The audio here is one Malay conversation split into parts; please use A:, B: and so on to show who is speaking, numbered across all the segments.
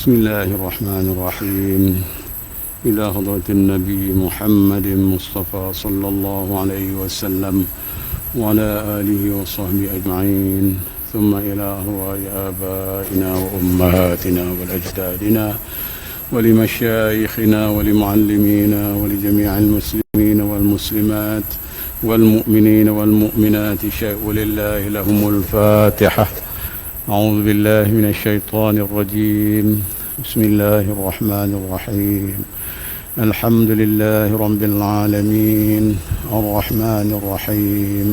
A: بسم الله الرحمن الرحيم. إلى حضرة النبي محمد مصطفى صلى الله عليه وسلم وعلى آله وصحبه أجمعين، ثم إلى أرواح آبائنا وأمهاتنا والأجدادنا ولمشايخنا ولمعلمينا ولجميع المسلمين والمسلمات والمؤمنين والمؤمنات شيء لله لهم الفاتحة. أعوذ بالله من الشيطان الرجيم. بسم الله الرحمن الرحيم. الحمد لله رب العالمين الرحمن الرحيم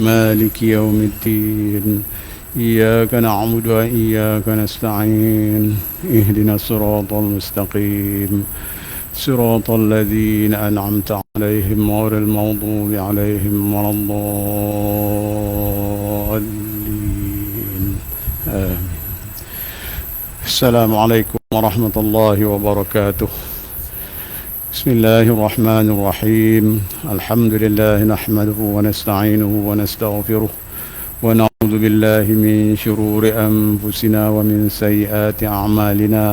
A: مالك يوم الدين، إياك نعبد وإياك نستعين، اهدنا الصراط المستقيم، صراط الذين أنعمت عليهم غير المغضوب عليهم ولا الضالين، آمين. السلام عليكم ورحمة الله وبركاته. بسم الله الرحمن الرحيم. الحمد لله نحمده ونستعينه ونستغفره ونعوذ بالله من شرور أنفسنا ومن سيئات أعمالنا،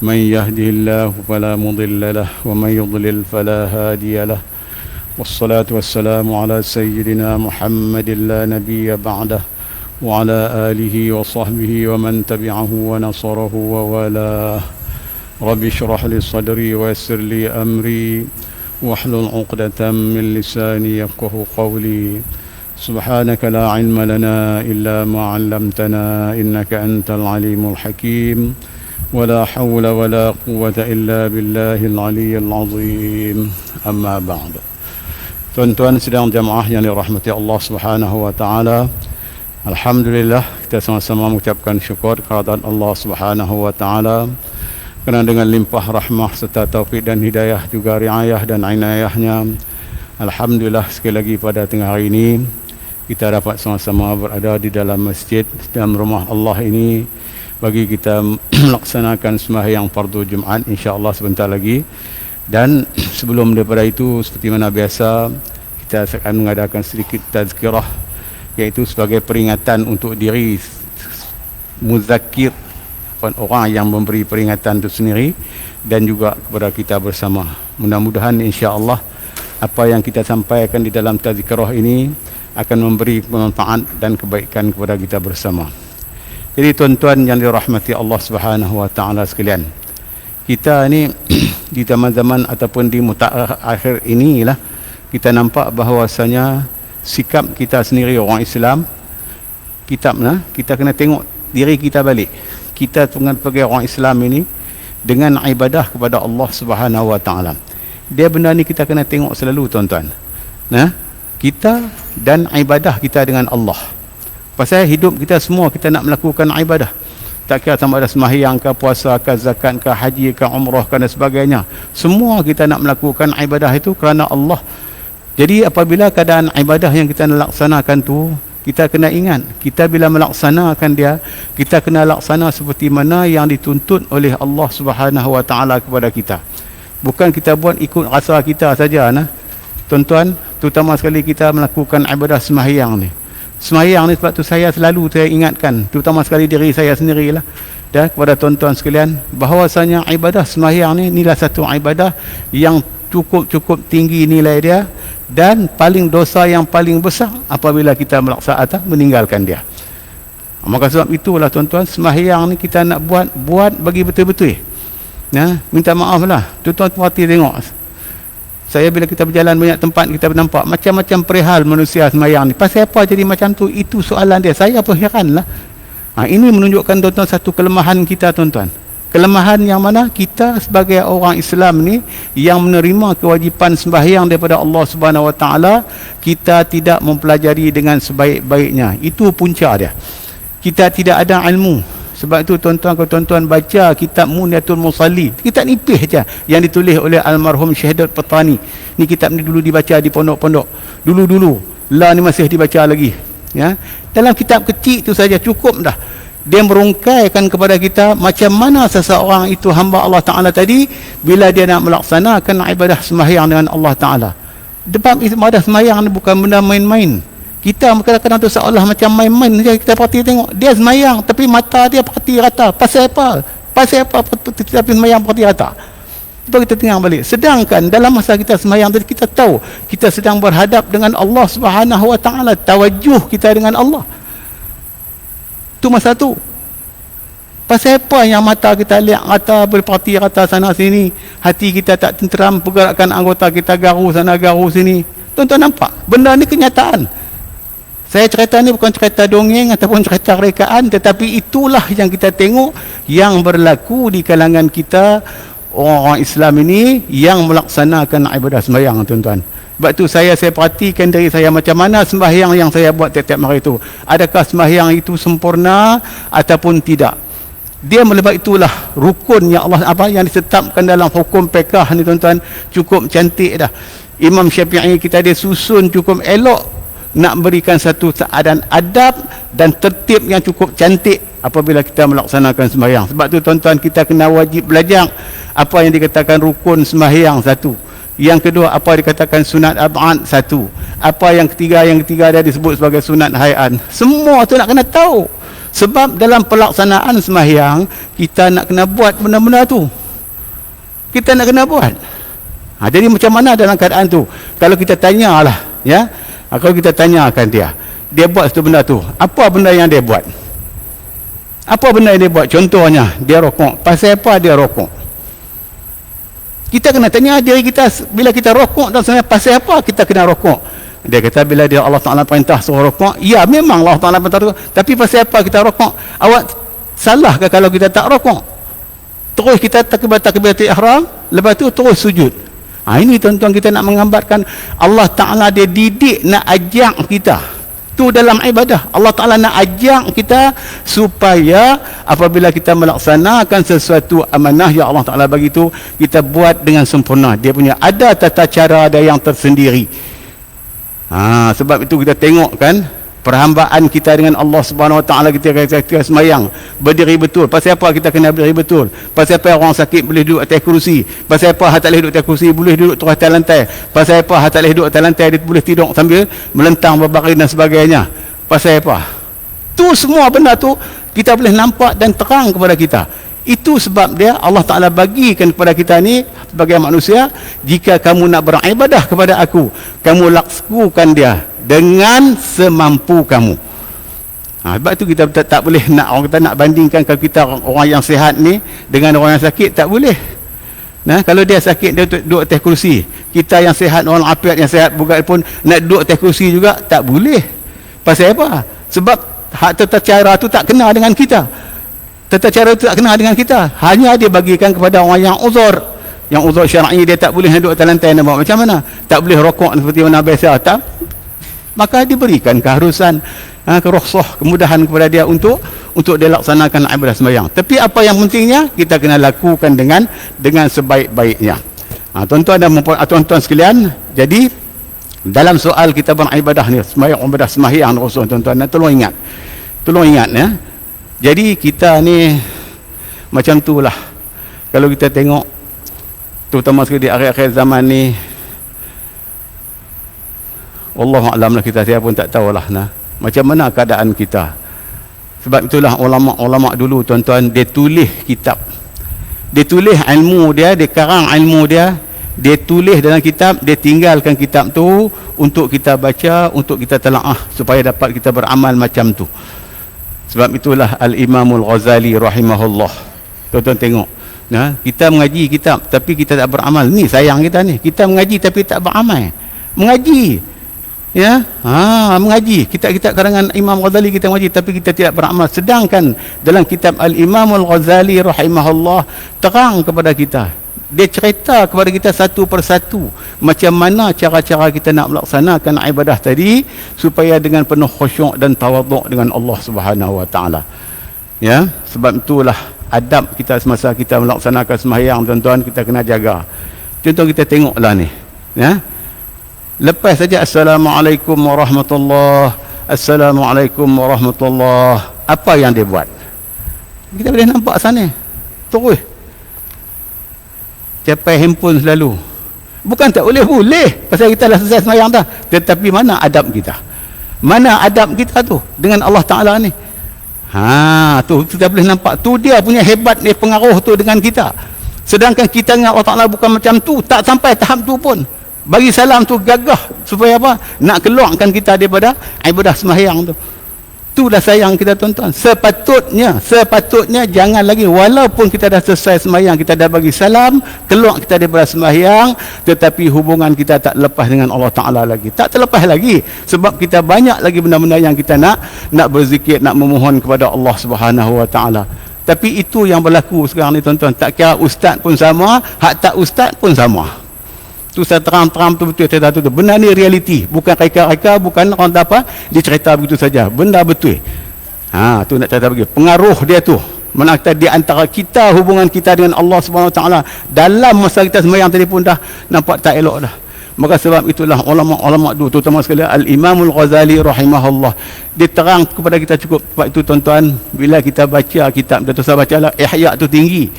A: من يهده الله فلا مضل له ومن يضلل فلا هادي له، والصلاة والسلام على سيدنا محمد لا نبي بعده وعلى آله وصحبه ومن تبعه ونصره ووالاه. رب اشرح لي صدري ويسر لي أمري واحلل عقدة من لساني يفقه قولي. سبحانك لا علم لنا إلا ما علمتنا إنك أنت العليم الحكيم، ولا حول ولا قوة إلا بالله العلي العظيم. أما بعد. Tuan-tuan sidang jamaah yang dirahmati Allah Subhanahu wa taala, alhamdulillah kita sama-sama mengucapkan syukur kehadirat Allah Subhanahu wa taala kerana dengan limpah rahmah serta taufik dan hidayah juga riayah dan inayahnya, alhamdulillah sekali lagi pada tengah hari ini kita dapat sama-sama berada di dalam masjid dalam rumah Allah ini bagi kita melaksanakan sembahyang fardu Jumaat insya-Allah sebentar lagi. Dan sebelum daripada itu, seperti mana biasa, kita akan mengadakan sedikit tazkirah, iaitu sebagai peringatan untuk diri muzakir, orang yang memberi peringatan itu sendiri dan juga kepada kita bersama. Mudah-mudahan insya-Allah apa yang kita sampaikan di dalam tazkirah ini akan memberi manfaat dan kebaikan kepada kita bersama. Jadi tuan-tuan yang dirahmati Allah Subhanahu wa taala sekalian, kita ni di zaman-zaman ataupun di mutakhir inilah kita nampak bahawasanya sikap kita sendiri orang Islam, kita kena tengok diri kita balik. Kita sebagai orang Islam ini dengan ibadah kepada Allah Subhanahu wa taala, dia benda ni kita kena tengok selalu tuan-tuan. Kita dan ibadah kita dengan Allah. Pasal hidup kita semua kita nak melakukan ibadah. Tak kira sama ada sembahyang ke, puasa ke, zakat ke, haji ke, umrah ke dan sebagainya. Semua kita nak melakukan ibadah itu kerana Allah. Jadi apabila keadaan ibadah yang kita nak laksanakan tu, kita kena ingat, kita bila melaksanakan dia, kita kena laksana seperti mana yang dituntut oleh Allah Subhanahu wa taala kepada kita. Bukan kita buat ikut rasa kita saja tuan-tuan, terutama sekali kita melakukan ibadah sembahyang ni. Sembahyang ni sebab tu saya selalu ingatkan, terutama sekali diri saya sendirilah dan kepada tuan-tuan sekalian, bahawasanya ibadah sembahyang ni inilah satu ibadah yang cukup tinggi nilai dia dan paling dosa yang paling besar apabila kita melaksanakan meninggalkan dia. Maka sebab itulah tuan-tuan, sembahyang ni kita nak buat bagi betul-betul. Minta maaf lah tuan-tuan perhati tengok. Saya bila kita berjalan banyak tempat, kita nampak macam-macam perihal manusia sembahyang ni. Pasal apa jadi macam tu? Itu soalan dia. Saya pun heran lah. Ini menunjukkan tuan-tuan satu kelemahan kita tuan-tuan. Kelemahan yang mana kita sebagai orang Islam ni yang menerima kewajipan sembahyang daripada Allah Subhanahu wa taala, kita tidak mempelajari dengan sebaik-baiknya. Itu punca dia. Kita tidak ada ilmu. Sebab itu tuan-tuan, kalau tuan-tuan baca kitab Muniatul Musalli, kitab nipis saja yang ditulis oleh almarhum Syekh Daud Petani. Ni kitab ni dulu dibaca di pondok-pondok. Dulu lah ni masih dibaca lagi. Dalam kitab kecil itu saja cukup dah. Dia merungkaikan kepada kita macam mana seseorang itu hamba Allah Ta'ala tadi bila dia nak melaksanakan ibadah sembahyang dengan Allah Ta'ala. Sebab ibadah sembahyang ni bukan benda main-main. Kita kadang-kadang tu seolah macam main-main saja. Kita perhati tengok dia sembahyang tapi mata dia perhati rata. Pasal apa? Pasal apa kita semayang parti rata? Cuba kita tengok balik. Sedangkan dalam masa kita semayang tadi, kita tahu kita sedang berhadap dengan Allah Subhanahu Wa Taala, tawajuh kita dengan Allah. Tu masa tu. Pasal apa yang mata kita lihat rata berparti rata sana sini, hati kita tak tenteram, pergerakan anggota kita garu sana garu sini. Tuan-tuan nampak? Benda ni kenyataan. Saya cerita ni bukan cerita dongeng ataupun cerita rekaan, tetapi itulah yang kita tengok yang berlaku di kalangan kita orang Islam ini yang melaksanakan ibadah sembahyang, tuan-tuan. Sebab tu saya perhatikan dari saya macam mana sembahyang yang saya buat tiap-tiap hari itu. Adakah sembahyang itu sempurna ataupun tidak? Dia melibat itulah rukun yang Allah yang ditetapkan dalam hukum fiqh ni, tuan-tuan, cukup cantik dah. Imam Syafi'i kita dia susun cukup elok, nak berikan satu keadaan adab dan tertib yang cukup cantik apabila kita melaksanakan sembahyang. Sebab tu tuan-tuan, kita kena wajib belajar apa yang dikatakan rukun sembahyang satu, yang kedua apa dikatakan sunat ab'ad satu, apa yang ketiga dia disebut sebagai sunat hay'an. Semua tu nak kena tahu, sebab dalam pelaksanaan sembahyang kita nak kena buat benda-benda tu, kita nak kena buat. Jadi macam mana dalam keadaan tu? Kalau kita tanyalah, ya, kalau kita tanyakan dia buat satu benda tu, apa benda yang dia buat? Apa benda yang dia buat? Contohnya dia rokok. Pasal apa dia rokok? Kita kena tanya diri kita, bila kita rokok dan sebenarnya pasal apa kita kena rokok? Dia kata bila dia Allah Ta'ala perintah suruh rokok, ya memang Allah Ta'ala perintah rokok, tapi pasal apa kita rokok? Awak salah ke kalau kita tak rokok? Terus kita takbiratul ihram, lepas tu terus sujud. Ini tuan-tuan, kita nak menggambarkan Allah Ta'ala dia didik, nak ajak kita tu dalam ibadah. Allah Ta'ala nak ajak kita supaya apabila kita melaksanakan sesuatu amanah yang Allah Ta'ala bagi tu, kita buat dengan sempurna. Dia punya ada tata cara dia yang tersendiri. Sebab itu kita tengok kan perhambaan kita dengan Allah Subhanahu Wa Taala, kita semayang berdiri betul. Pasal apa kita kena berdiri betul? Pasal apa orang sakit boleh duduk atas kerusi? Pasal apa hak tak boleh duduk atas kerusi, boleh duduk terus atas lantai? Pasal apa hak tak boleh duduk atas lantai, dia boleh tidur sambil melentang berbaring dan sebagainya? Pasal apa? Tu semua benda tu kita boleh nampak dan terang kepada kita. Itu sebab dia Allah Ta'ala bagikan kepada kita ni sebagai manusia, jika kamu nak beribadah kepada aku, kamu lakukan dia dengan semampu kamu. Sebab tu kita tak boleh nak orang kata nak bandingkan kalau kita orang yang sihat ni dengan orang yang sakit, tak boleh. Kalau dia sakit dia duduk atas kerusi, kita yang sihat, orang afiat yang sihat bukan pun nak duduk atas kerusi juga tak boleh. Pasal apa? Sebab hak tata cara tu tak kena dengan kita. Tata cara itu tak kena dengan kita. Hanya dia bagikan kepada orang yang uzur. Yang uzur syar'i, dia tak boleh duduk atas lantai nak buat macam mana? Tak boleh rokok seperti mana biasa. Tak. Maka diberikan keharusan, kerukhsah, kemudahan kepada dia untuk dia laksanakan ibadah sembahyang. Tapi apa yang pentingnya, kita kena lakukan dengan sebaik-baiknya. Tuan-tuan dan tuan-tuan sekalian, jadi dalam soal kita beribadah ni, ibadah sembahyang Rasul, tuan-tuan, tolong ingat ya. Jadi kita ni macam tu lah. Kalau kita tengok terutama sekali di akhir-akhir zaman ni, Wallahu'alam lah, saya pun tak tahulah macam mana keadaan kita. Sebab itulah ulama' dulu, tuan-tuan, dia tulis kitab, dia tulis ilmu dia, dia karang ilmu dia, dia tulis dalam kitab, dia tinggalkan kitab tu untuk kita baca, untuk kita telaah supaya dapat kita beramal macam tu. Sebab itulah Al-Imamul Ghazali rahimahullah. Tuan-tuan tengok, kita mengaji kitab tapi kita tak beramal. Ni sayang kita ni, kita mengaji tapi tak beramal. Mengaji, ya, mengaji kitab-kitab karangan Imam Ghazali kita mengaji tapi kita tidak beramal. Sedangkan dalam kitab Al-Imamul Ghazali rahimahullah terang kepada kita, dia cerita kepada kita satu persatu macam mana cara-cara kita nak melaksanakan ibadah tadi supaya dengan penuh khusyuk dan tawaduk dengan Allah Subhanahu Wa Taala. Ya, sebab itulah adab kita semasa kita melaksanakan sembahyang, tuan-tuan, kita kena jaga. Contoh kita tengoklah ni, ya. Lepas saja Assalamualaikum warahmatullahi, Assalamualaikum warahmatullahi, apa yang dia buat? Kita boleh nampak sana. Terus capai handphone selalu. Bukan tak boleh, pasal kita dah selesai sembahyang dah. Tetapi mana adab kita? Mana adab kita tu dengan Allah Ta'ala ni? Tu kita boleh nampak tu dia punya hebat ni, pengaruh tu dengan kita. Sedangkan kita dengan Allah Ta'ala bukan macam tu, tak sampai tahap tu pun. Bagi salam tu gagah supaya apa? Nak keluarkan kita daripada ibadah sembahyang tu. Itulah sayang kita tuan-tuan. Sepatutnya jangan lagi, walaupun kita dah selesai sembahyang, kita dah bagi salam, keluar kita daripada sembahyang, tetapi hubungan kita tak lepas dengan Allah Ta'ala lagi. Tak terlepas lagi. Sebab kita banyak lagi benda-benda yang kita nak berzikir, nak memohon kepada Allah Subhanahu Wa Ta'ala. Tapi itu yang berlaku sekarang ni tuan-tuan. Tak kira ustaz pun sama, hak tak ustaz pun sama. Tu saya terang-terang betul-betul cerita tu. Benda ni realiti, bukan reka-reka, bukan orang apa dicerita begitu saja. Benda betul. Tu nak cerita bagi pengaruh dia tu. Mana kita di antara kita, hubungan kita dengan Allah Subhanahu Wa Taala dalam masa kita sembahyang tadi pun dah nampak tak elok dah. Maka sebab itulah ulama-ulama dulu, terutama sekali Al-Imamul Ghazali rahimahullah, dia terang kepada kita cukup sebab itu tuan-tuan, bila kita baca kitab dia tu, saya bacalah Ihya tu tinggi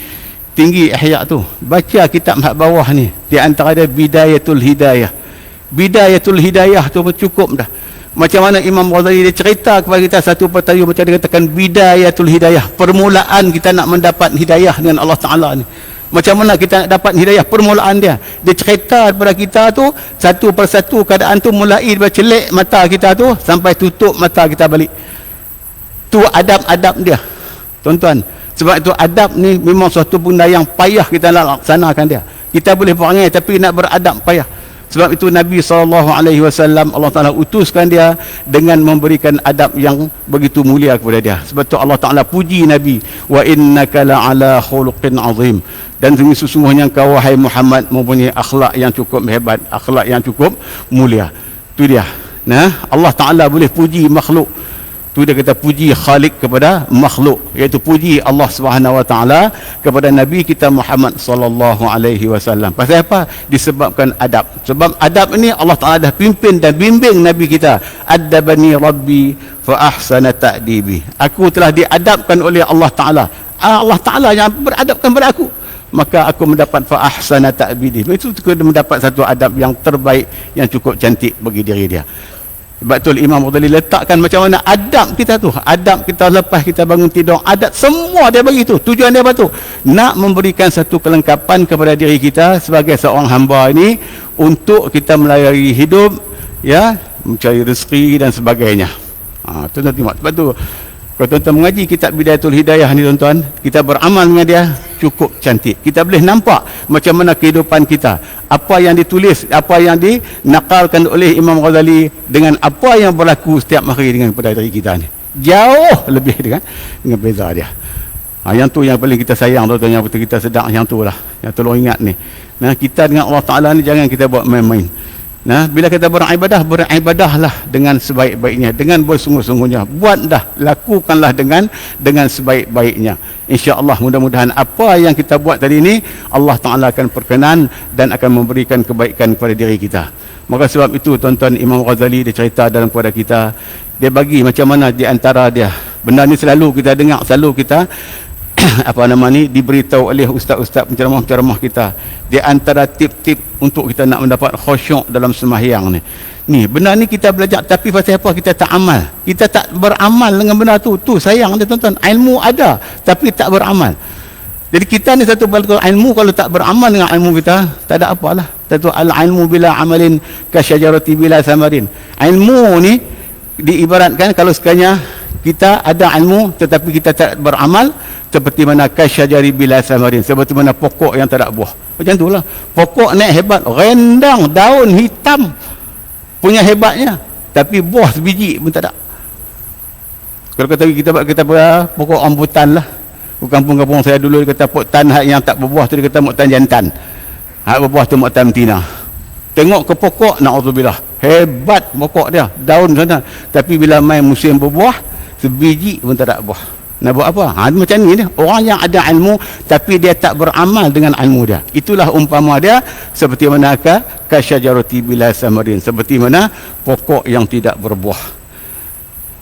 A: Ihya tu, baca kitab hak bawah ni, di antara dia Bidayatul Hidayah tu pun cukup dah. Macam mana Imam Ghazali dia cerita kepada kita satu pertanyaan, macam dia katakan Bidayatul Hidayah, permulaan kita nak mendapat hidayah dengan Allah Ta'ala ni. Macam mana kita nak dapat hidayah, permulaan dia cerita kepada kita tu satu persatu keadaan tu, mulai daripada celik mata kita tu sampai tutup mata kita balik. Tu adab-adab dia tuan-tuan. Sebab itu adab ni memang suatu benda yang payah kita nak laksanakan dia. Kita boleh perangai tapi nak beradab payah. Sebab itu Nabi SAW, Allah Ta'ala utuskan dia dengan memberikan adab yang begitu mulia kepada dia. Sebab itu Allah Ta'ala puji Nabi, wa innaka la'ala khuluqin azim, dan sesungguhnya kau wahai Muhammad mempunyai akhlak yang cukup hebat, akhlak yang cukup mulia. Itu dia. Allah Ta'ala boleh puji makhluk. Tu dia kata puji Khalik kepada makhluk, iaitu puji Allah Subhanahu Wa Taala kepada Nabi kita Muhammad sallallahu alaihi wasallam. Pasal apa? Disebabkan adab. Sebab adab ini Allah Taala dah pimpin dan bimbing Nabi kita. Adabani Rabbi fa ahsana ta'dibi. Aku telah diadabkan oleh Allah Taala. Allah Taala yang beradabkan kepada aku, maka aku mendapat fa ahsana ta'dibi. Itu aku mendapat satu adab yang terbaik, yang cukup cantik bagi diri dia. Betul, Imam Ghazali letakkan macam mana adab kita tu. Adab kita lepas kita bangun tidur, adab semua dia bagi tu. Tujuan dia apa tu? Nak memberikan satu kelengkapan kepada diri kita sebagai seorang hamba ini untuk kita melayari hidup, ya, mencari rezeki dan sebagainya. Tuan-tuan tengok. Sebab tu kalau tuan-tuan mengaji kitab Bidayatul Hidayah ni tuan-tuan, kita beramal dengan dia cukup cantik. Kita boleh nampak macam mana kehidupan kita, apa yang ditulis, apa yang dinakalkan oleh Imam Ghazali dengan apa yang berlaku setiap hari dengan pada diri kita ni. Jauh lebih dengan beza dia. Yang tu yang paling kita sayang tuan-tuan, yang betul kita sedar, yang tu lah yang tolong ingat ni. Kita dengan Allah Ta'ala ni jangan kita buat main-main. Bila kita beribadahlah dengan sebaik-baiknya, dengan bersungguh-sungguhnya. Buatlah, lakukanlah dengan sebaik-baiknya. InsyaAllah mudah-mudahan apa yang kita buat tadi ini Allah Ta'ala akan perkenan dan akan memberikan kebaikan kepada diri kita. Maka sebab itu tuan-tuan, Imam Ghazali dia cerita dalam kepada kita, dia bagi macam mana di antara dia. Benda ni selalu kita dengar, selalu kita diberitahu oleh ustaz-ustaz penceramah-penceramah kita. Di antara tip-tip untuk kita nak mendapat khusyuk dalam sembahyang ni, benda ni kita belajar, tapi pasal apa kita tak amal, kita tak beramal dengan benda tu. Sayang dia tuan-tuan, ilmu ada tapi tak beramal. Jadi kita ni satu ilmu, kalau tak beramal dengan ilmu kita, tak ada apalah. Satu al-ilmu bila amalin kasyajarati bila samarin. Ilmu ni diibaratkan kalau sekiranya kita ada ilmu tetapi kita tak beramal, seperti mana kasyajari bila samarin, seperti mana pokok yang tak ada buah. Macam itulah. Pokok naik hebat, rendang, daun hitam punya hebatnya, tapi buah sebiji pun tak ada. Kalau kita pokok rambutan lah. Kampung-kampung saya dulu dia kata poktan yang tak berbuah tu dia kata moktan jantan. Hak berbuah tu moktan betina. Tengok ke pokok, na'udzubillah, hebat pokok dia, daun sana, tapi bila main musim berbuah, sebiji pun tak ada buah. Nak buat apa? Macam ni dia. Orang yang ada ilmu tapi dia tak beramal dengan ilmu dia. Itulah umpama dia seperti mana kasyajarati bila samarin, seperti mana pokok yang tidak berbuah.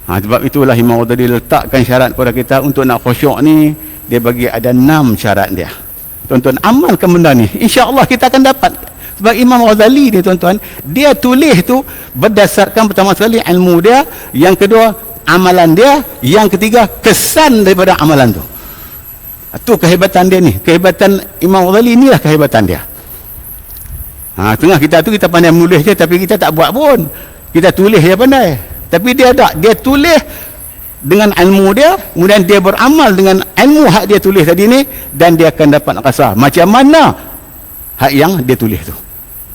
A: Sebab itulah Imam Ghazali letakkan syarat kepada kita untuk nak khusyuk ni. Dia bagi ada 6 syarat dia. Tuan-tuan amalkan benda ni, insya-Allah kita akan dapat. Sebab Imam Ghazali ni tuan-tuan, dia tulis tu berdasarkan pertama sekali ilmu dia, yang kedua amalan dia, yang ketiga kesan daripada amalan tu. Itu kehebatan dia ni. Kehebatan Imam Ghazali inilah kehebatan dia. Tengah kita tu kita pandai menulis je, tapi kita tak buat pun. Kita tulis je pandai. Tapi dia tak, dia tulis dengan ilmu dia, kemudian dia beramal dengan ilmu hak dia tulis tadi ni, dan dia akan dapat rasa macam mana hak yang dia tulis tu.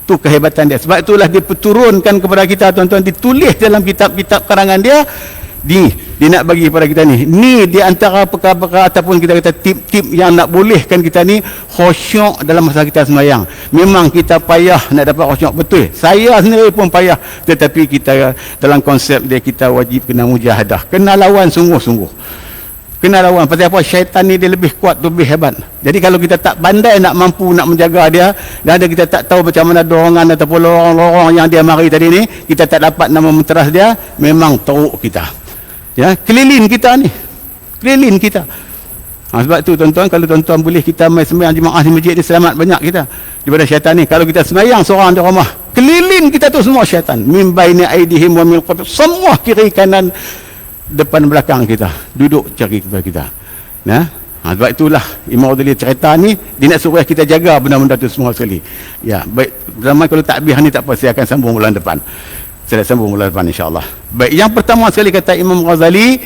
A: Tu kehebatan dia. Sebab itulah dia turunkan kepada kita, tuan-tuan, ditulis dalam kitab-kitab karangan dia. Dia nak bagi kepada kita ni di antara perkara-perkara ataupun kita kata tip-tip yang nak bolehkan kita ni khusyuk dalam masa kita sembahyang. Memang kita payah nak dapat khusyuk, betul, saya sendiri pun payah, tetapi kita dalam konsep dia, kita wajib kena mujahadah, kena lawan sungguh-sungguh, kena lawan. Pasal apa? Syaitan ni dia lebih kuat, lebih hebat. Jadi kalau kita tak pandai nak mampu nak menjaga dia, dan kita tak tahu macam mana dorongan ataupun lorong-lorong yang dia mari tadi ni, kita tak dapat nak mementeras dia, memang teruk kita. Ya, keliling kita ni, keliling kita. Sebab tu tuan-tuan, kalau tuan-tuan boleh kita mai sembahyang jemaah di masjid ni, selamat banyak kita daripada syaitan ni. Kalau kita sembahyang seorang di rumah, keliling kita tu semua syaitan, min baini aidihim wa min khalfihim, semua kiri kanan depan belakang kita duduk cari kepada kita. Sebab itulah Imam Ghazali cerita ni, dia nak suruh kita jaga benda-benda tu semua sekali. Ya, baik, zaman kalau takbir ni tak apa, saya akan sambung bulan depan. Saya dah sambung bulan depan insyaAllah. Baik, yang pertama sekali kata Imam Ghazali,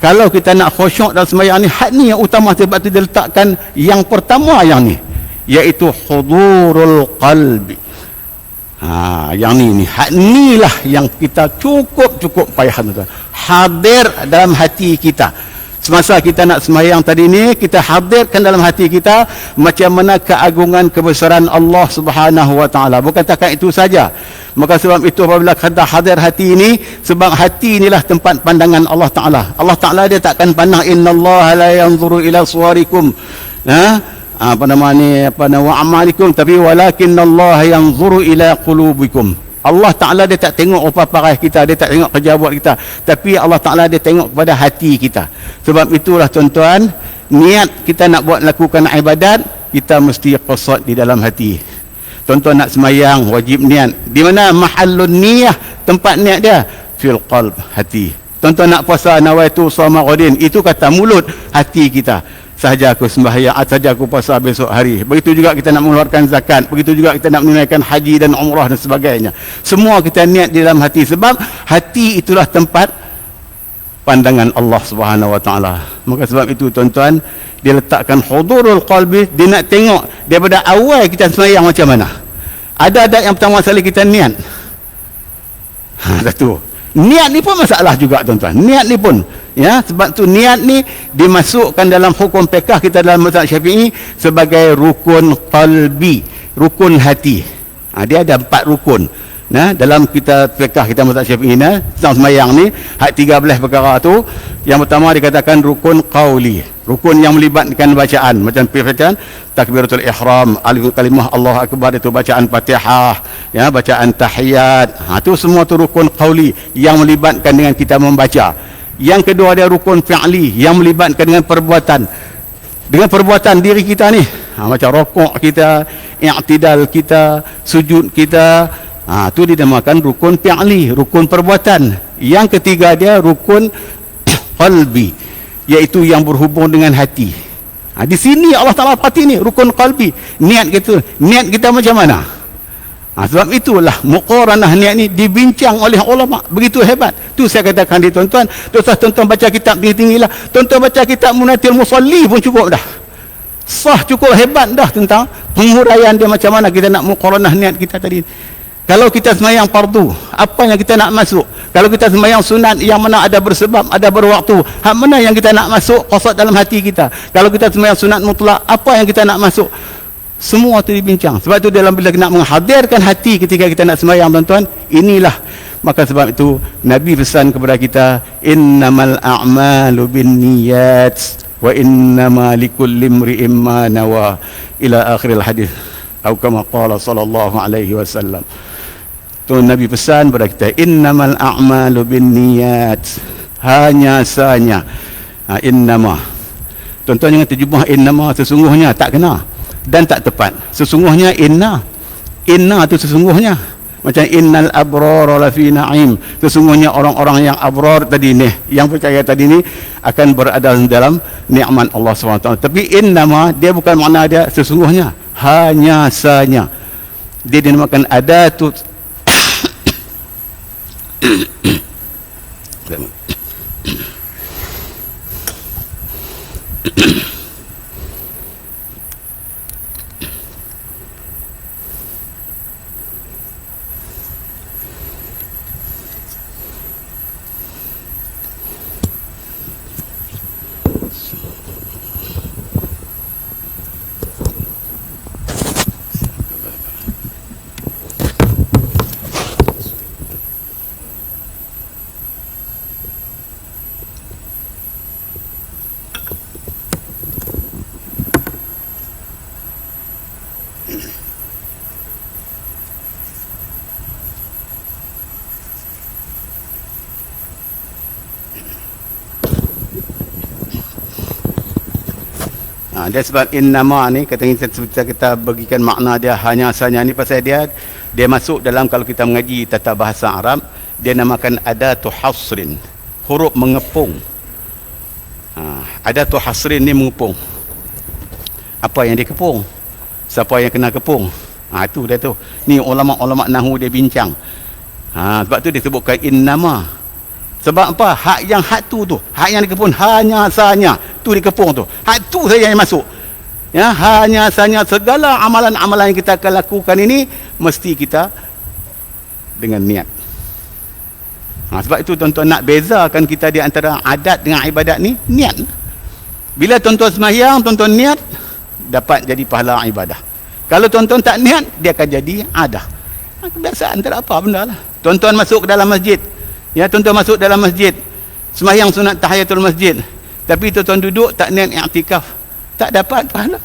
A: kalau kita nak khusyuk dalam sembahyang ni, hak ni yang utama. Sebab tu dia letakkan yang pertama yang ni, iaitu hudurul qalbi. Yang ni hak ni lah yang kita cukup payah, tuan-tuan. Hadir dalam hati kita. Semasa kita nak sembahyang tadi ni, kita hadirkan dalam hati kita macam mana keagungan kebesaran Allah Subhanahu wa taala. Bukan takat itu saja. Maka sebab itu apabila kita hadir hati ini, sebab hati inilah tempat pandangan Allah taala. Allah taala dia takkan pandang innallaha la yanzuru ila suwarikum. Amalikum, tapi walakinallaha yanzuru ila qulubikum. Allah Ta'ala dia tak tengok rupa paras kita, dia tak tengok kerja buat kita, tapi Allah Ta'ala dia tengok kepada hati kita. Sebab itulah tuan-tuan, niat kita nak buat lakukan ibadat, kita mesti qasad di dalam hati. Tuan-tuan nak semayang, wajib niat. Di mana mahallun niyah, tempat niat dia? Fil qalb, hati. Tuan-tuan nak puasa, nawaitu shawma ghadin, itu kata mulut, hati kita. Sahaja aku sembahyang, sahaja aku puasa besok hari. Begitu juga kita nak mengeluarkan zakat, begitu juga kita nak menunaikan haji dan umrah dan sebagainya. Semua kita niat di dalam hati, sebab hati itulah tempat pandangan Allah Subhanahu wa taala. Maka sebab itu tuan-tuan, dia letakkan hudurul qalbi, dia nak tengok daripada awal kita sembahyang macam mana. Ada adat yang pertama sekali kita niat. Satu. Niat ni pun masalah juga tuan-tuan. Niat ni pun, ya, sebab tu niat ni dimasukkan dalam hukum fiqh kita dalam mazhab Syafi'i sebagai rukun qalbi, rukun hati. Dia ada 4 rukun. Dalam kita fiqh kita mazhab Syafi'i ni, tentang sembahyang ni, hak 13 perkara tu. Yang pertama dikatakan rukun qauli, rukun yang melibatkan bacaan, macam bacaan takbiratul ihram, alif kalimah Allah akbar, itu bacaan Fatihah, ya, bacaan tahiyat. Itu semua tu rukun qauli yang melibatkan dengan kita membaca. Yang kedua ada rukun fi'li yang melibatkan dengan perbuatan, diri kita ni, macam rokok kita, i'tidal kita, sujud kita. Itu dinamakan rukun fi'li, rukun perbuatan. Yang ketiga dia rukun qalbi, iaitu yang berhubung dengan hati. Di sini Allah Ta'ala pati ni rukun qalbi, niat kita macam mana. Sebab itulah muqaranah niat ni dibincang oleh ulama, begitu hebat. Tu saya katakan di tuan-tuan, tuan-tuan baca kitab tinggi-tinggi lah. Tuan-tuan baca kitab Munatil Musalli pun cukup dah. Sah, cukup hebat dah tentang penguraian dia macam mana kita nak muqaranah niat kita tadi. Kalau kita sembahyang fardu, apa yang kita nak masuk? Kalau kita sembahyang sunat yang mana ada bersebab, ada berwaktu, hak mana yang kita nak masuk qasad dalam hati kita? Kalau kita sembahyang sunat mutlak, apa yang kita nak masuk? Semua itu dibincang. Sebab itu dalam bila nak menghadirkan hati ketika kita nak sembahyang, tuan-tuan, inilah. Maka sebab itu Nabi pesan kepada kita, innamal a'malu binniyat wa innama likulli imri'in ma nawa, ila akhiril hadis. Atau kama qala sallallahu alaihi wasallam. Tu Nabi pesan kepada kita, innamal a'malu binniyat, hanya sahaja innama. Tuan-tuan jangan terjemah innama sesungguhnya, tak kena dan tak tepat. Sesungguhnya inna itu sesungguhnya. Macam innal abrara lafi na'im, sesungguhnya orang-orang yang abrar tadi ni, yang percaya tadi ni akan berada dalam nikmat Allah SWT. Tapi innama dia bukan makna dia sesungguhnya, hanya sahaja dia dinamakan adatu. Dia sebab innama ni kita bagikan makna dia hanya sahaja ni pasal dia masuk dalam, kalau kita mengaji tata bahasa Arab, dia namakan adatu hasrin, huruf mengepung. Adatu hasrin ni mengepung. Apa yang dikepung? Siapa yang kena kepung? Itu dia tu. Ni ulama-ulama nahwu dia bincang. Sebab tu dia sebutkan innama. Sebab apa? Hak yang dikepung hanya sahaja tu dikepung tu. Hak tu saja yang masuk. Ya, hanya sahaja segala amalan-amalan yang kita akan lakukan ini mesti kita dengan niat. Sebab itu tuan-tuan nak bezakan kita di antara adat dengan ibadat ni, niat. Bila tuan-tuan sembahyang, tuan-tuan niat, dapat jadi pahala ibadah. Kalau tuan-tuan tak niat, dia akan jadi adah. Kebiasaan, tak ada apa benda lah. Tuan-tuan masuk ke dalam masjid, ya, tuan-tuan masuk dalam masjid, sembahyang sunat tahiyatul masjid, tapi tuan-tuan duduk tak niat i'tikaf, tak dapat pahala.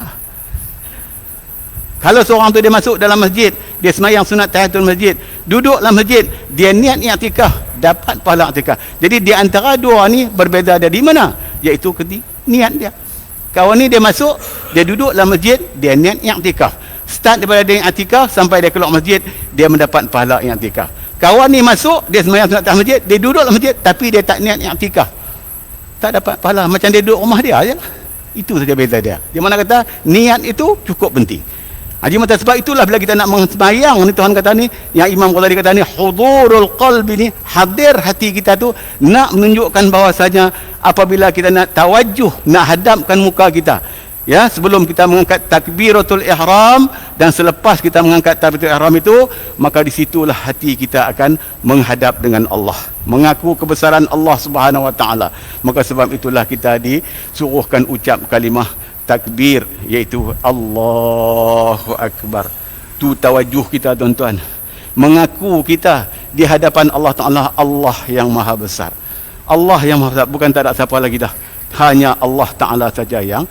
A: Kalau seorang tu dia masuk dalam masjid, dia sembahyang sunat tahiyatul masjid, duduk dalam masjid, dia niat i'tikaf, dapat pahala i'tikaf. Jadi di antara dua ni berbeza dia di mana? Iaitu niat dia. Kawan ni dia masuk, dia duduk dalam masjid, dia niat i'tikaf. Start daripada dia i'tikaf sampai dia keluar masjid, dia mendapat pahala i'tikaf. Kawan ni masuk, dia sembahyang sunat tahiyat masjid, dia duduk dalam masjid tapi dia tak niat i'tikaf, tak dapat pahala. Macam dia duduk rumah dia aja. Itu saja beza dia. Di mana kata niat itu cukup penting. Haji mata sebab itulah bila kita nak sembahyang ni, Tuhan kata ni, yang Imam Ghazali kata ni, hudurul qalbi ni, hadir hati kita tu, nak menunjukkan bahawasanya apabila kita nak tawajuh, nak hadapkan muka kita, ya, sebelum kita mengangkat takbiratul ihram dan selepas kita mengangkat takbiratul ihram itu, maka disitulah hati kita akan menghadap dengan Allah, mengaku kebesaran Allah Subhanahu Wa Taala. Maka sebab itulah kita disuruhkan ucap kalimah takbir, iaitu Allahu Akbar. Tu tawajuh kita tuan-tuan, mengaku kita di hadapan Allah Taala, Allah yang maha besar, Allah yang maha besar, bukan tak ada siapa lagi dah, hanya Allah Ta'ala saja yang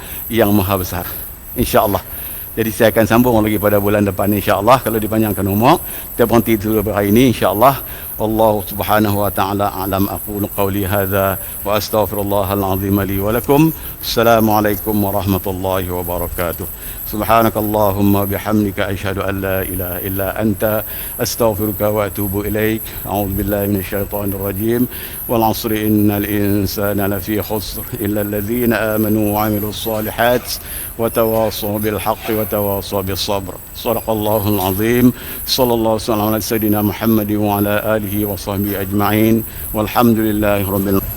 A: maha besar. InsyaAllah. Jadi saya akan sambung lagi pada bulan depan insyaAllah, kalau dipanjangkan umur. Kita berhenti dulu hari ini insyaAllah. Allah subhanahu wa ta'ala a'lam. Aqulu qawli hadha wa astaghfirullahal azim li wa lakum. Assalamualaikum warahmatullahi wabarakatuh. Subhanakallahumma bihamdika asyhadu an la ilaha illa anta astaghfiruka wa atubu ilaik. A'udzu billahi minasyaitonir rajim. Wal 'asri innal insana lafi khusr illa alladhina amanu wa 'amilus solihat wa tawassaw bil haqqi wa tawassaw bis sabr. Shadaqallahul azim. Sallallahu alaihi wasallam ala sayidina Muhammad wa ala alihi wa sahbihi ajma'in. Walhamdulillahi rabbil alamin.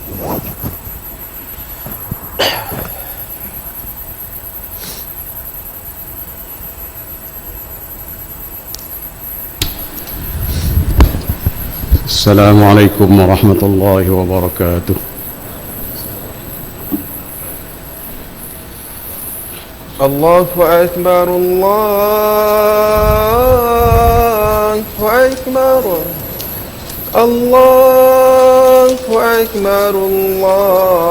A: Assalamualaikum warahmatullahi wabarakatuh.
B: Allahu Akbar, Allahu Akbar, Allahu Akbar, Allahu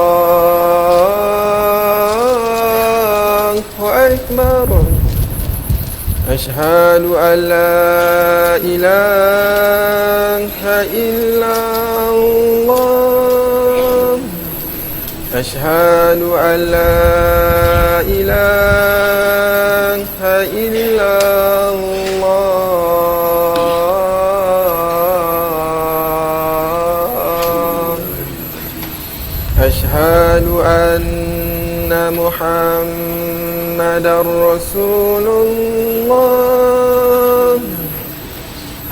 B: Akbar. Ashhadu an la ilaha illallah. Ashhadu an la ilaha illallah. أشهد أن محمدا رسول الله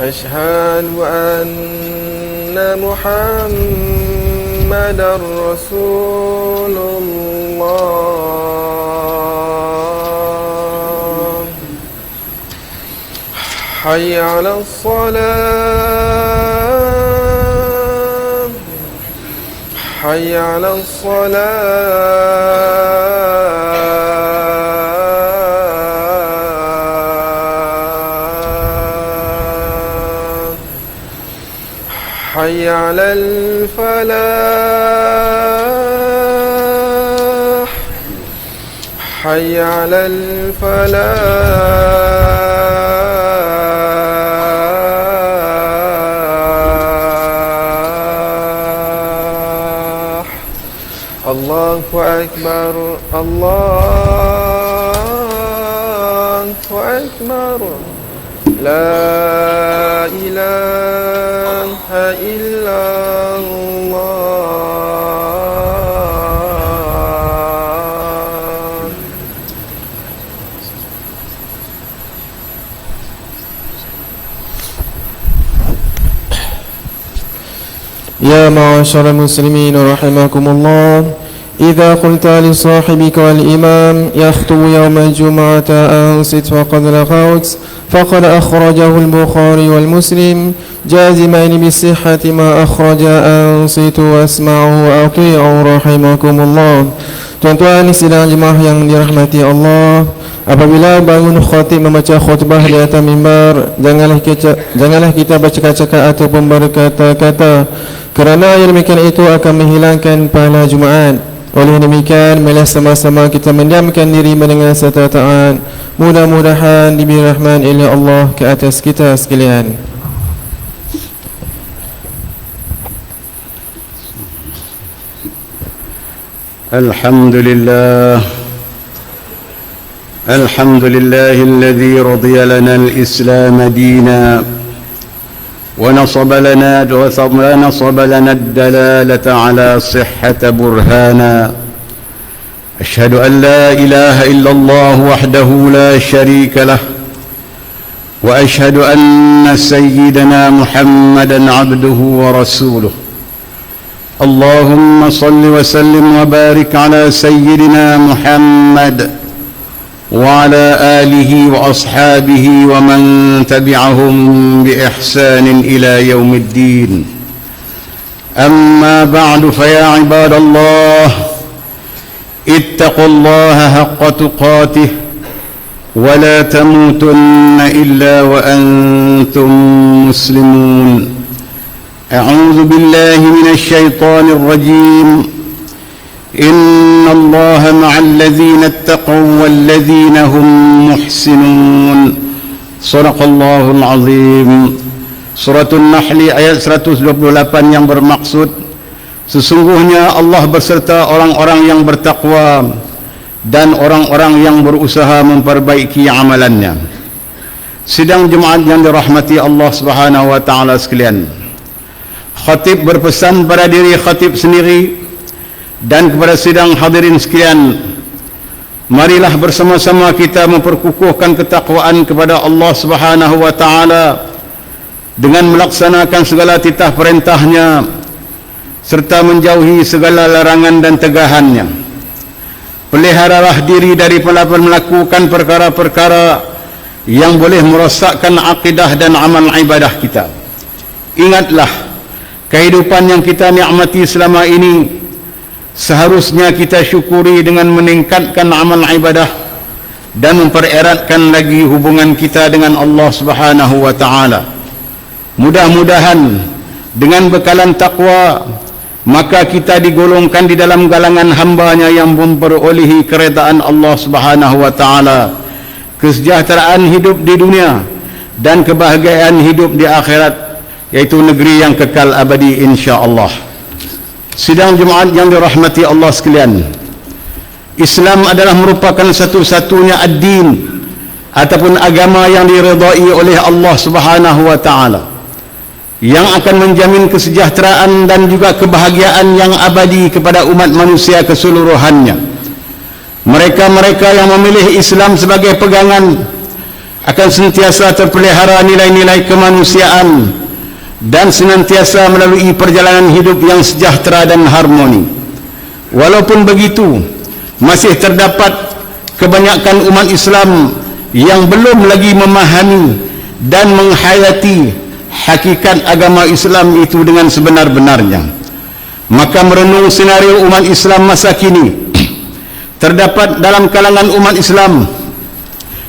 B: أشهد أن محمدا رسول الله حي على الصلاة حي على الصلاة حي على الفلاح حي على الفلاح الله أكبر الله أكبر لا إله إلا الله
C: يا معاشر المسلمين رحمكم الله إذا قلت لصاحبك والإمام يخطب يوم الجمعة أنصت فقد لغوت فقد أخرجه البخاري والمسلم جازمين بالصحة ما أخرج أنصت واسمعه وأطيعوا رحمكم الله. Tuan-tuan sidang jemaah yang dirahmati Allah, apabila bangun khatib membaca khutbah di atas mimbar, janganlah kita bercakap-cakap ataupun berkata-kata, kerana yang demikian itu akan menghilangkan pahala Jumaat. Oleh demikian, marilah sama-sama kita mendiamkan diri mendengar serta taat. Mudah-mudahan diberi rahmat oleh Allah ke atas kita sekalian.
A: الحمد لله الذي رضي لنا الإسلام دينا ونصب لنا الدلالة على صحة برهانا. أشهد أن لا إله إلا الله وحده لا شريك له وأشهد أن سيدنا محمدا عبده ورسوله. اللهم صل وسلم وبارك على سيدنا محمد وعلى آله وأصحابه ومن تبعهم بإحسان إلى يوم الدين. أما بعد فيا عباد الله اتقوا الله حق تقاته ولا تموتن إلا وأنتم مسلمون. أعوذ بالله من الشيطان الرجيم. إن الله مع الذين اتقوا والذين هم محسنون. صدق الله العظيم. Surah An-Nahl ayat 128 yang bermaksud, sesungguhnya Allah berserta orang-orang yang bertakwa dan orang-orang yang berusaha memperbaiki amalannya. Sidang Jumaat yang dirahmati Allah Subhanahu wa taala sekalian, khatib berpesan pada diri khatib sendiri dan kepada sidang hadirin sekalian, marilah bersama-sama kita memperkukuhkan ketakwaan kepada Allah Subhanahu wa taala dengan melaksanakan segala titah perintahnya serta menjauhi segala larangan dan tegahannya. Peliharalah diri dari melakukan perkara-perkara yang boleh merosakkan akidah dan amal ibadah kita. Ingatlah, kehidupan yang kita nikmati selama ini seharusnya kita syukuri dengan meningkatkan amal ibadah dan mempereratkan lagi hubungan kita dengan Allah Subhanahu wa taala. Mudah-mudahan dengan bekalan takwa maka kita digolongkan di dalam galangan hamba-Nya yang memperolehi keredaan Allah Subhanahu wa taala, kesejahteraan hidup di dunia dan kebahagiaan hidup di akhirat, yaitu negeri yang kekal abadi insya-Allah. Sidang Jumaat yang dirahmati Allah sekalian, Islam adalah merupakan satu-satunya ad-din ataupun agama yang diridai oleh Allah Subhanahu wa taala. yang akan menjamin kesejahteraan dan juga kebahagiaan yang abadi kepada umat manusia keseluruhannya. Mereka-mereka yang memilih Islam sebagai pegangan akan sentiasa terpelihara nilai-nilai kemanusiaan dan senantiasa melalui perjalanan hidup yang sejahtera dan harmoni. Walaupun begitu, masih terdapat kebanyakan umat Islam yang belum lagi memahami dan menghayati hakikat agama Islam itu dengan sebenar-benarnya. Maka merenung senario umat Islam masa kini, terdapat dalam kalangan umat Islam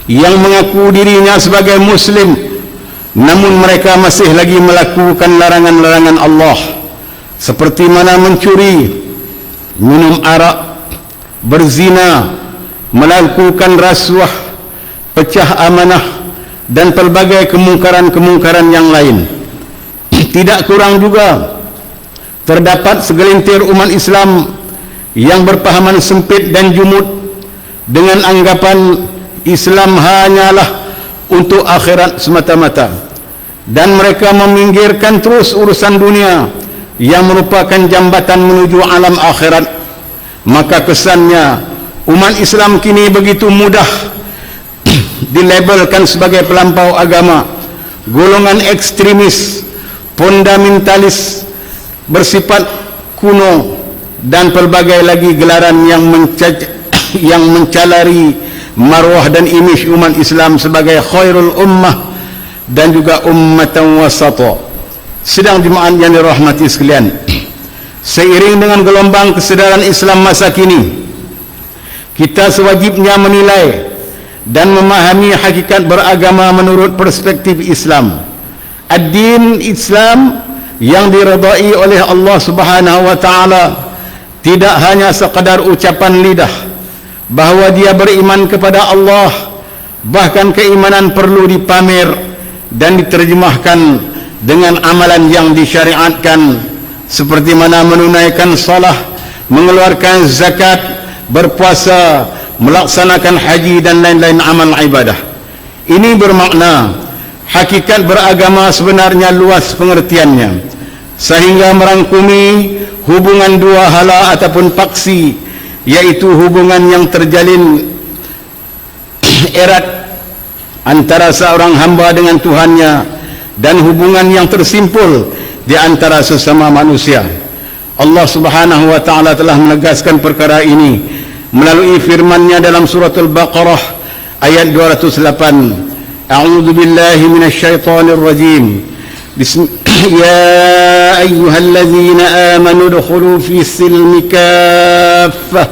A: yang mengaku dirinya sebagai Muslim, namun mereka masih lagi melakukan larangan-larangan Allah, seperti mana mencuri, minum arak, berzina, melakukan rasuah, pecah amanah, dan pelbagai kemungkaran-kemungkaran yang lain. Tidak kurang juga terdapat segelintir umat Islam yang berpahaman sempit dan jumud dengan anggapan Islam hanyalah untuk akhirat semata-mata, dan mereka meminggirkan terus urusan dunia yang merupakan jambatan menuju alam akhirat. Maka kesannya umat Islam kini begitu mudah dilabelkan sebagai pelampau agama, golongan ekstremis, fundamentalis, bersifat kuno, dan pelbagai lagi gelaran yang mencalari marwah dan imej umat Islam sebagai khairul ummah dan juga ummatan wasata. Sedang jemaah yang dirahmati sekalian, seiring dengan gelombang kesedaran Islam masa kini, kita sewajibnya menilai dan memahami hakikat beragama menurut perspektif Islam. Ad-din Islam yang diredai oleh Allah Subhanahu wa taala tidak hanya sekadar ucapan lidah bahawa dia beriman kepada Allah, bahkan keimanan perlu dipamer dan diterjemahkan dengan amalan yang disyariatkan, seperti mana menunaikan salah, mengeluarkan zakat, berpuasa, melaksanakan haji dan lain-lain amal ibadah. Ini bermakna hakikat beragama sebenarnya luas pengertiannya, sehingga merangkumi hubungan dua hala ataupun paksi, yaitu hubungan yang terjalin erat antara seorang hamba dengan Tuhannya, dan hubungan yang tersimpul di antara sesama manusia. Allah Subhanahu wa taala telah menegaskan perkara ini melalui firman-Nya dalam surah Al-Baqarah ayat 208. A'udzu billahi minasyaitonir rajim. Ya ayyuhalladzina amanu udkhulu fi silmi kaffah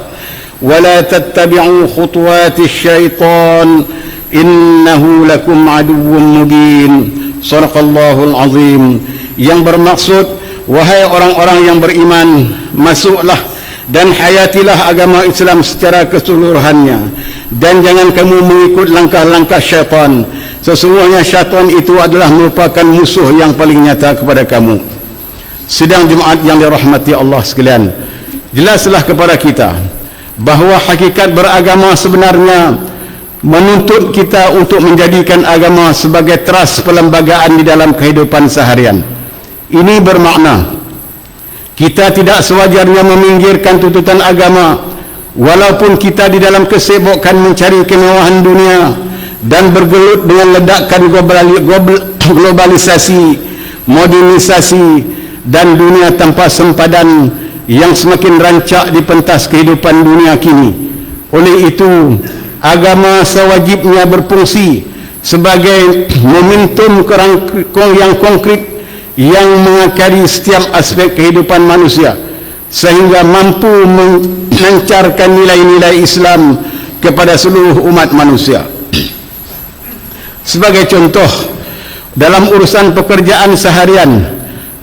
A: wa la tattabi'u khutuwatis syaitan innahu lakum aduwwun mubin. Shadaqallahul azim. Yang bermaksud, wahai orang-orang yang beriman, masuklah dan hayatilah agama Islam secara keseluruhannya, dan jangan kamu mengikut langkah-langkah syaitan. Sesungguhnya syaitan itu adalah merupakan musuh yang paling nyata kepada kamu. Sidang jemaat yang dirahmati Allah sekalian, jelaslah kepada kita bahawa hakikat beragama sebenarnya menuntut kita untuk menjadikan agama sebagai teras perlembagaan di dalam kehidupan seharian. Ini bermakna kita tidak sewajarnya meminggirkan tuntutan agama, walaupun kita di dalam kesibukan mencari kemewahan dunia dan bergelut dengan ledakan globalisasi, modernisasi, dan dunia tanpa sempadan yang semakin rancak di pentas kehidupan dunia kini. Oleh itu, agama sewajibnya berfungsi sebagai momentum yang konkret yang mengakari setiap aspek kehidupan manusia, sehingga mampu menancarkan nilai-nilai Islam kepada seluruh umat manusia. Sebagai contoh, dalam urusan pekerjaan seharian,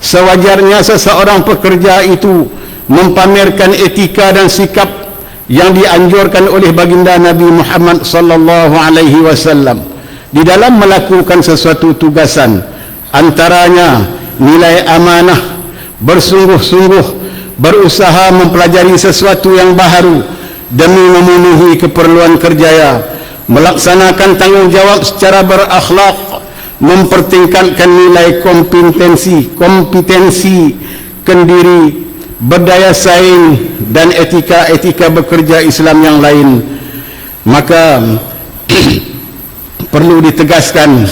A: sewajarnya seseorang pekerja itu mempamerkan etika dan sikap yang dianjurkan oleh baginda Nabi Muhammad sallallahu alaihi wasallam di dalam melakukan sesuatu tugasan, antaranya nilai amanah, bersungguh-sungguh berusaha mempelajari sesuatu yang baharu demi memenuhi keperluan kerjaya, melaksanakan tanggungjawab secara berakhlak mempertingkatkan nilai kompetensi kendiri, berdaya saing dan etika bekerja Islam yang lain. Maka perlu ditegaskan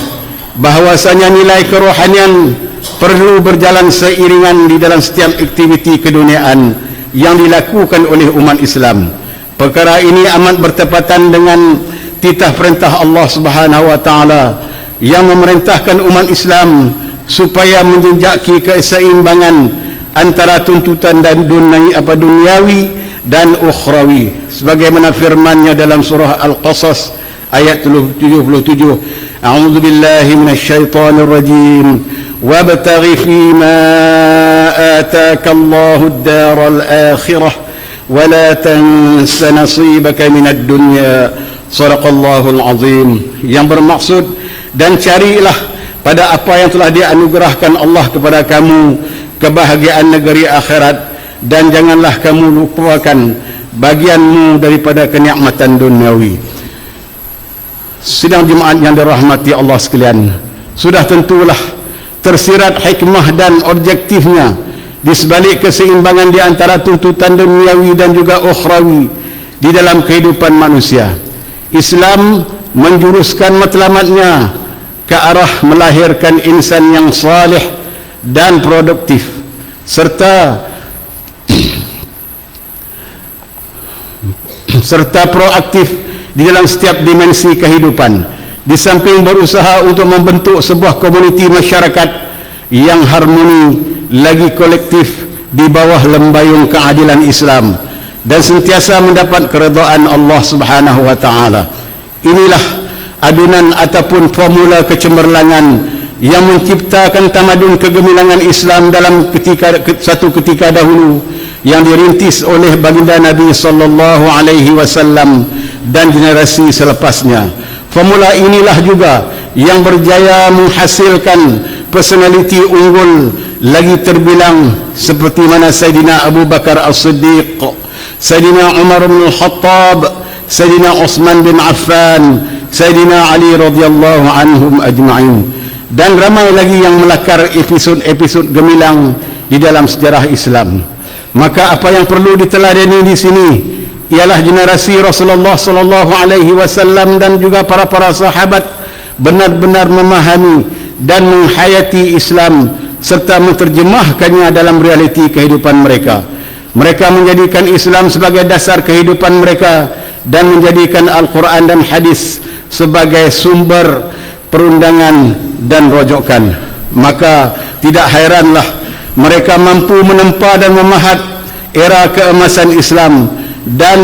A: bahwasanya nilai kerohanian perlu berjalan seiringan di dalam setiap aktiviti keduniaan yang dilakukan oleh umat Islam. Perkara ini amat bertepatan dengan titah perintah Allah Subhanahu wa taala yang memerintahkan umat Islam supaya menjejaki keseimbangan antara tuntutan dan duniawi dan ukhrawi, sebagaimana firman-Nya dalam surah Al-Qasas ayat 77. A'udzu billahi minasyaitonir rajim. Wabtaghi fima ataka Allahu ad-daral akhirah wa la tansa nasibaka minad dunya. Shadaqallahul azim. Yang bermaksud, dan carilah pada apa yang telah dianugerahkan Allah kepada kamu kebahagiaan negeri akhirat, dan janganlah kamu lupakan bagianmu daripada kenikmatan duniawi. Sidang jemaat yang dirahmati Allah sekalian, sudah tentulah tersirat hikmah dan objektifnya di sebalik keseimbangan di antara tuntutan duniawi dan juga ukhrawi di dalam kehidupan manusia. Islam menjuruskan matlamatnya ke arah melahirkan insan yang saleh dan produktif serta proaktif di dalam setiap dimensi kehidupan, di samping berusaha untuk membentuk sebuah komuniti masyarakat yang harmoni lagi kolektif di bawah lembayung keadilan Islam dan sentiasa mendapat keredaan Allah Subhanahu wa taala. Inilah adunan ataupun formula kecemerlangan yang menciptakan tamadun kegemilangan Islam dalam satu ketika dahulu yang dirintis oleh baginda Nabi sallallahu alaihi wasallam dan generasi selepasnya. Formula inilah juga yang berjaya menghasilkan personaliti unggul lagi terbilang seperti mana Sayyidina Abu Bakar As-Siddiq, Sayyidina Umar bin Khattab, Sayyidina Utsman bin Affan, Sayyidina Ali radhiyallahu anhum ajma'in, dan ramai lagi yang melakar episod-episod gemilang di dalam sejarah Islam. Maka apa yang perlu diteladani di sini ialah generasi Rasulullah sallallahu alaihi wasallam dan juga para sahabat benar-benar memahami dan menghayati Islam serta menerjemahkannya dalam realiti kehidupan mereka. Mereka menjadikan Islam sebagai dasar kehidupan mereka dan menjadikan Al-Quran dan hadis sebagai sumber perundangan dan rojokan. Maka tidak heranlah mereka mampu menempa dan memahat era keemasan Islam dan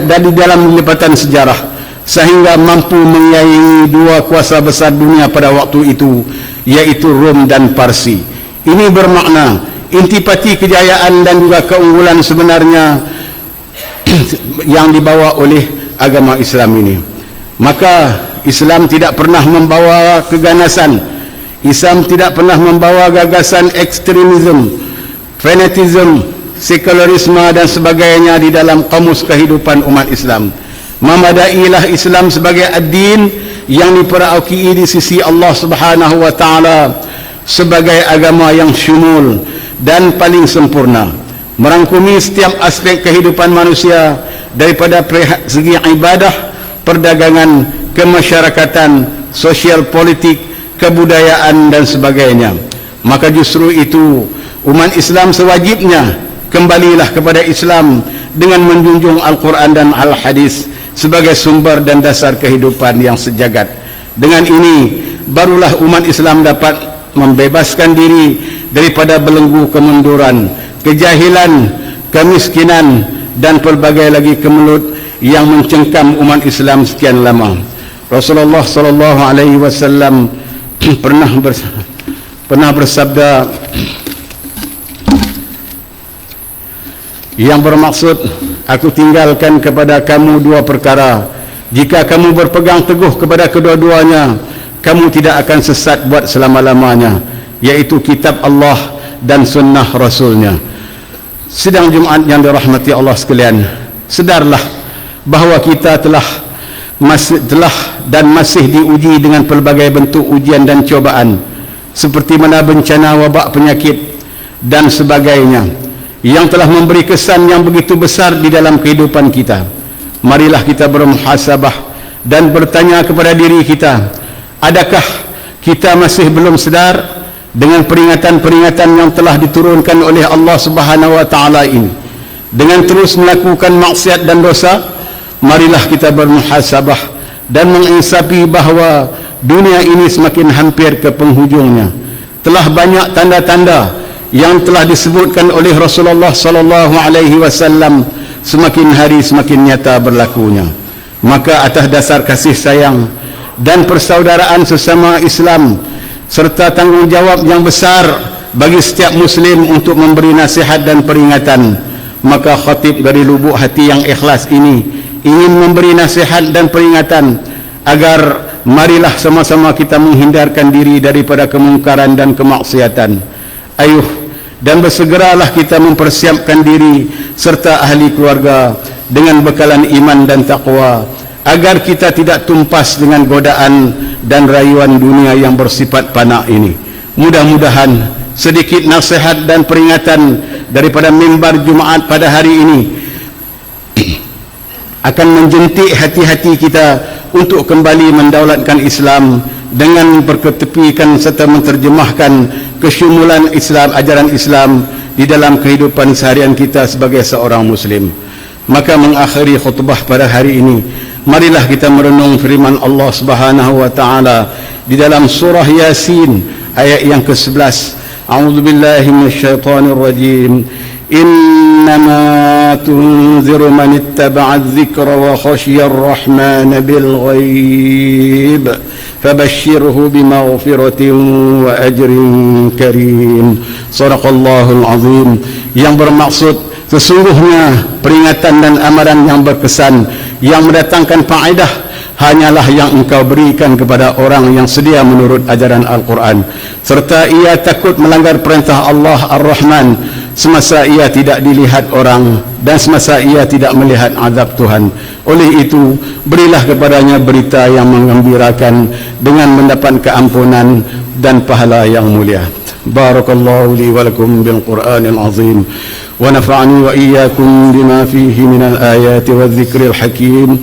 A: dari dalam lipatan sejarah, sehingga mampu menyaingi dua kuasa besar dunia pada waktu itu, yaitu Rom dan Parsi. Ini bermakna intipati kejayaan dan juga keunggulan sebenarnya yang dibawa oleh agama Islam ini. Maka Islam tidak pernah membawa keganasan, Islam tidak pernah membawa gagasan ekstremisme, fanatisme, sekularisme dan sebagainya di dalam kamus kehidupan umat Islam. Memadailah Islam sebagai ad-din yang diperauki di sisi Allah Subhanahu wa taala sebagai agama yang syumul dan paling sempurna, merangkumi setiap aspek kehidupan manusia daripada segi ibadah, perdagangan, kemasyarakatan, sosial politik, kebudayaan dan sebagainya. Maka justru itu umat Islam sewajibnya kembalilah kepada Islam dengan menjunjung Al-Quran dan Al-Hadis sebagai sumber dan dasar kehidupan yang sejagat. Dengan ini barulah umat Islam dapat membebaskan diri daripada belenggu kemunduran, kejahilan, kemiskinan dan pelbagai lagi kemelut yang mencengkam umat Islam sekian lama. Rasulullah sallallahu alaihi wasallam pernah bersabda yang bermaksud, aku tinggalkan kepada kamu dua perkara, jika kamu berpegang teguh kepada kedua-duanya, kamu tidak akan sesat buat selama-lamanya, yaitu kitab Allah dan sunnah Rasulnya. Sidang Jumaat yang dirahmati Allah sekalian, sedarlah bahawa kita telah telah dan masih diuji dengan pelbagai bentuk ujian dan cobaan, seperti mana bencana, wabak, penyakit dan sebagainya, yang telah memberi kesan yang begitu besar di dalam kehidupan kita. Marilah kita bermuhasabah dan bertanya kepada diri kita, adakah kita masih belum sedar dengan peringatan-peringatan yang telah diturunkan oleh Allah Subhanahu wa taala ini? Dengan terus melakukan maksiat dan dosa, marilah kita bermuhasabah dan menginsafi bahawa dunia ini semakin hampir ke penghujungnya. Telah banyak tanda-tanda yang telah disebutkan oleh Rasulullah sallallahu alaihi wasallam semakin hari semakin nyata berlakunya. Maka atas dasar kasih sayang dan persaudaraan sesama Islam serta tanggungjawab yang besar bagi setiap muslim untuk memberi nasihat dan peringatan, maka khatib dari lubuk hati yang ikhlas ini ingin memberi nasihat dan peringatan agar marilah sama-sama kita menghindarkan diri daripada kemungkaran dan kemaksiatan. Ayuh, dan bersegeralah kita mempersiapkan diri serta ahli keluarga dengan bekalan iman dan taqwa, agar kita tidak tumpas dengan godaan dan rayuan dunia yang bersifat fana ini. Mudah-mudahan sedikit nasihat dan peringatan daripada mimbar Jumaat pada hari ini akan menjentik hati-hati kita untuk kembali mendaulatkan Islam dengan berketepikan serta menterjemahkan kesyumulan Islam, ajaran Islam di dalam kehidupan seharian kita sebagai seorang muslim. Maka mengakhiri khutbah pada hari ini, marilah kita merenung firman Allah Subhanahu wa taala di dalam surah Yasin ayat yang ke-11. A'udzu billahi minasyaitonir rajim. Innama tunziru man ittaba'a adh-dhikra wa khashiya ar-rahmana bil ghaib fabashshirhu bimaghfiratin wa ajrin karim. Shadaqallahul azim. Yang bermaksud sesungguhnya peringatan dan amaran yang berkesan yang mendatangkan faedah hanyalah yang engkau berikan kepada orang yang sedia menurut ajaran Al-Quran, serta ia takut melanggar perintah Allah Ar-Rahman semasa ia tidak dilihat orang dan semasa ia tidak melihat azab Tuhan. Oleh itu, berilah kepadanya berita yang menggembirakan dengan mendapat keampunan dan pahala yang mulia. Barakallahu li wa lakum bil Qur'anil azim wa nafa'ani wa iyyakum bima fihi minal ayati wa dhikril hakim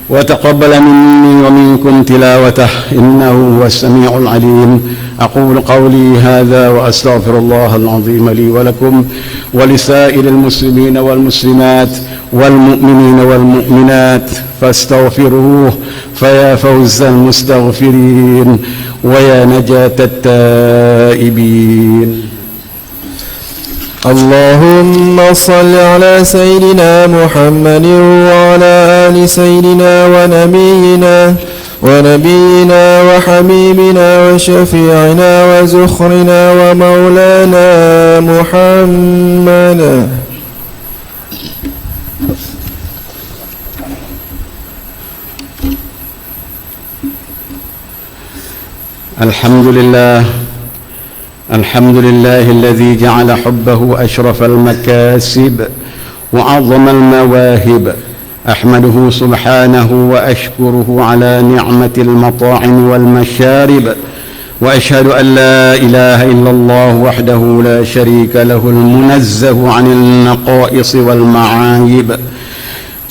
A: وتقبل مني ومنكم تلاوته إنه هو السميع العليم. أقول قولي هذا وأستغفر الله العظيم لي ولكم ولسائر المسلمين والمسلمات والمؤمنين والمؤمنات فاستغفروه فيا فوز المستغفرين ويا نجاة التائبين. اللهم صل على سيدنا محمد وعلى آل سيدنا ونبينا وحبيبنا وشفيعنا وزخرنا ومولانا محمد. الحمد لله الذي جعل حبه أشرف المكاسب وأعظم المواهب. أحمده سبحانه وأشكره على نعمة المطاعم والمشارب، وأشهد أن لا إله إلا الله وحده لا شريك له المنزه عن النقائص والمعايب،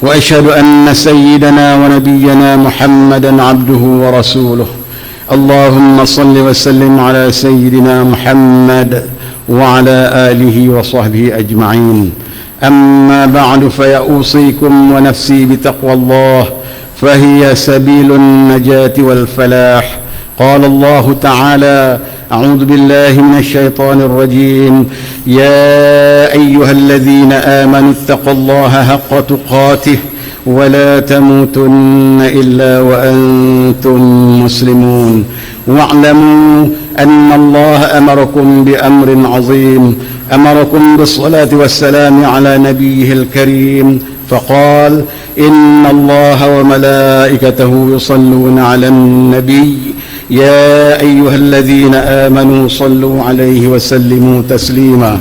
A: وأشهد أن سيدنا ونبينا محمدا عبده ورسوله. اللهم صل وسلم على سيدنا محمد وعلى آله وصحبه أجمعين. أما بعد، فيأوصيكم ونفسي بتقوى الله، فهي سبيل النجاة والفلاح. قال الله تعالى: أعوذ بالله من الشيطان الرجيم. يا أيها الذين آمنوا اتقوا الله حق تقاته ولا تموتن إلا وأنتم مسلمون، واعلموا أن الله أمركم بأمر عظيم، أمركم بالصلاة والسلام على نبيه الكريم، فقال: إن الله وملائكته يصلون على النبي يا أيها الذين آمنوا صلوا عليه وسلموا تسليما.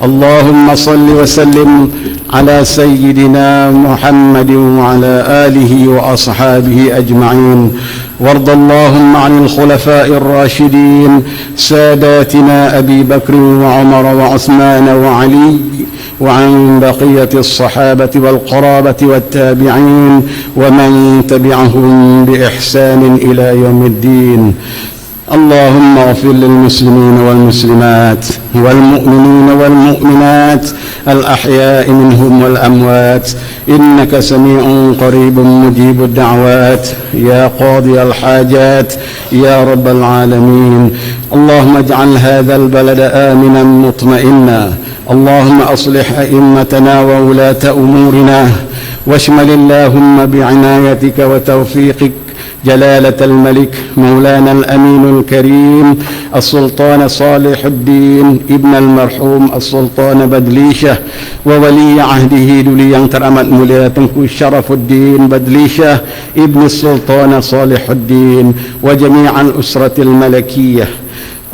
A: اللهم صل وسلم على سيدنا محمد وعلى آله وأصحابه أجمعين. وارض اللهم عن الخلفاء الراشدين ساداتنا أبي بكر وعمر وعثمان وعلي، وعن بقية الصحابة والقرابة والتابعين ومن تبعهم بإحسان إلى يوم الدين. اللهم اغفر للمسلمين والمسلمات والمؤمنين والمؤمنات الأحياء منهم والأموات، إنك سميع قريب مجيب الدعوات يا قاضي الحاجات يا رب العالمين. اللهم اجعل هذا البلد آمنا مطمئنا. اللهم أصلح أئمتنا وولاة أمورنا، واشمل اللهم بعنايتك وتوفيقك جلالة الملك مولانا الأمين الكريم السلطان صالح الدين ابن المرحوم السلطان بدليشة، وولي عهده دولي yang teramat mulia Tengku Syarafuddin Badlishah ابن السلطان صالح الدين وجميع الأسرة الملكية.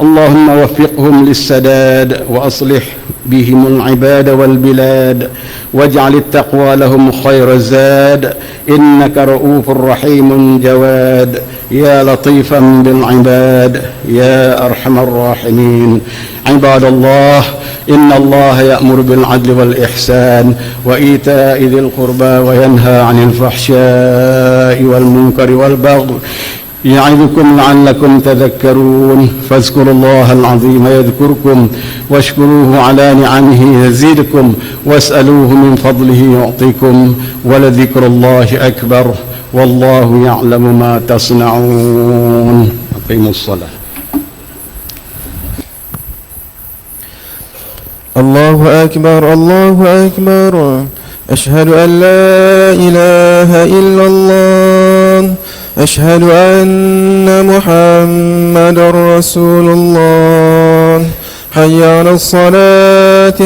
A: اللهم وفقهم للسداد وأصلح بهم العباد والبلاد، واجعل التقوى لهم خير الزاد، إنك رؤوف رحيم جواد يا لطيفا بالعباد يا أرحم الراحمين. عباد الله، إن الله يأمر بالعدل والإحسان وإيتاء ذي القربى وينهى عن الفحشاء والمنكر والبغي يعظكم لعلكم تذكرون. فاذكروا الله العظيم يذكركم، واشكروه على نعمه يزيدكم، واسألوه من فضله يعطيكم، ولذكر الله أكبر والله يعلم ما تصنعون. أقيموا الصلاة.
C: الله أكبر الله أكبر. أشهد أن لا إله إلا الله. أشهد أن محمد رسول الله. حي على الصلاة.